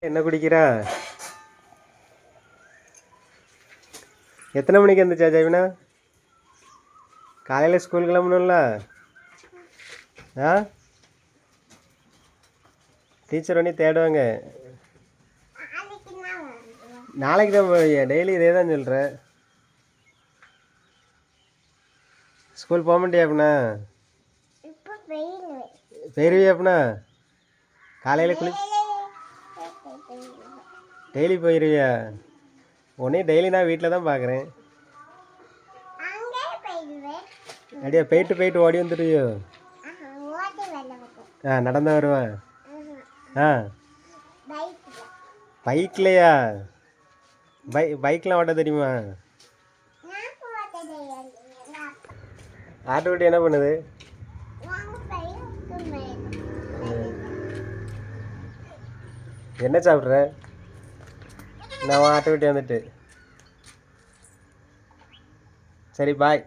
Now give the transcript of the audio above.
என்ன குடிக்கிறா? எத்தனை மணிக்கு வந்துச்சா ஜெய்வினா? காலையில் ஸ்கூல் கிளம்பணும்ல? ஆ, டீச்சர் ஒன்றி தேடுவாங்க. நாளைக்கு தான் போவியா? டெய்லி இதே தான் சொல்கிற. ஸ்கூல் போக மாட்டியா அப்படின்னா? போயிருவியா அப்படின்னா? காலையில் டெய்லி போயிருவியா? உடனே டெய்லி நான் வீட்டில் தான் பார்க்குறேன். அப்படியா போயிட்டு ஓடி வந்துடுவியோ? ஆ, நடந்து வருவேன். ஆ, பைக்லையா? பைக்லாம் ஓட்ட தெரியுமா? ஆட்டுக்குட்டி என்ன பண்ணுது? என்ன சாப்பிட்ற? நான் ஆட்டுக்குட்டி வந்துட்டு. சரி, பாய்.